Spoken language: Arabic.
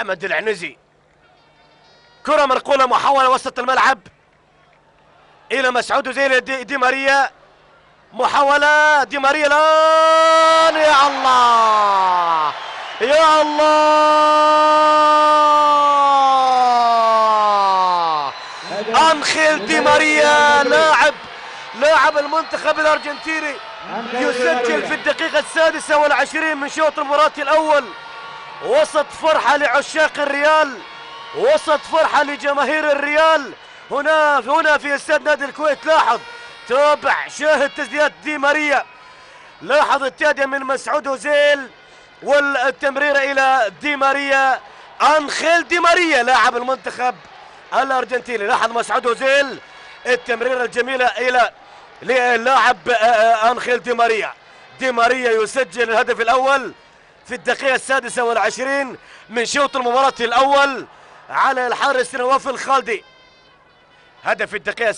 حمد العنزي. كرة منقولة محاولة وسط الملعب إلى مسعود أوزيل. دي ماريا، محاولة دي ماريا الآن. يا الله يا الله، أنخيل دي ماريا لاعب المنتخب الأرجنتيني يسجل في الدقيقة 26 من شوط المباراة الأول، وسط فرحة لعشاق الريال، وسط فرحة لجماهير الريال هنا في استاد نادي الكويت. لاحظ، تابع، شاهد تسديدات دي ماريا، لاحظ التادية من مسعود أوزيل والتمريرة إلى دي ماريا. أنخيل دي ماريا لاعب المنتخب الأرجنتيني. لاحظ مسعود أوزيل التمريرة الجميلة إلى اللاعب أنخيل دي ماريا. دي ماريا يسجل الهدف الأول في الدقيقة 26 من شوط المباراة الأول على الحارس نواف الخالدي. هدف الدقيقة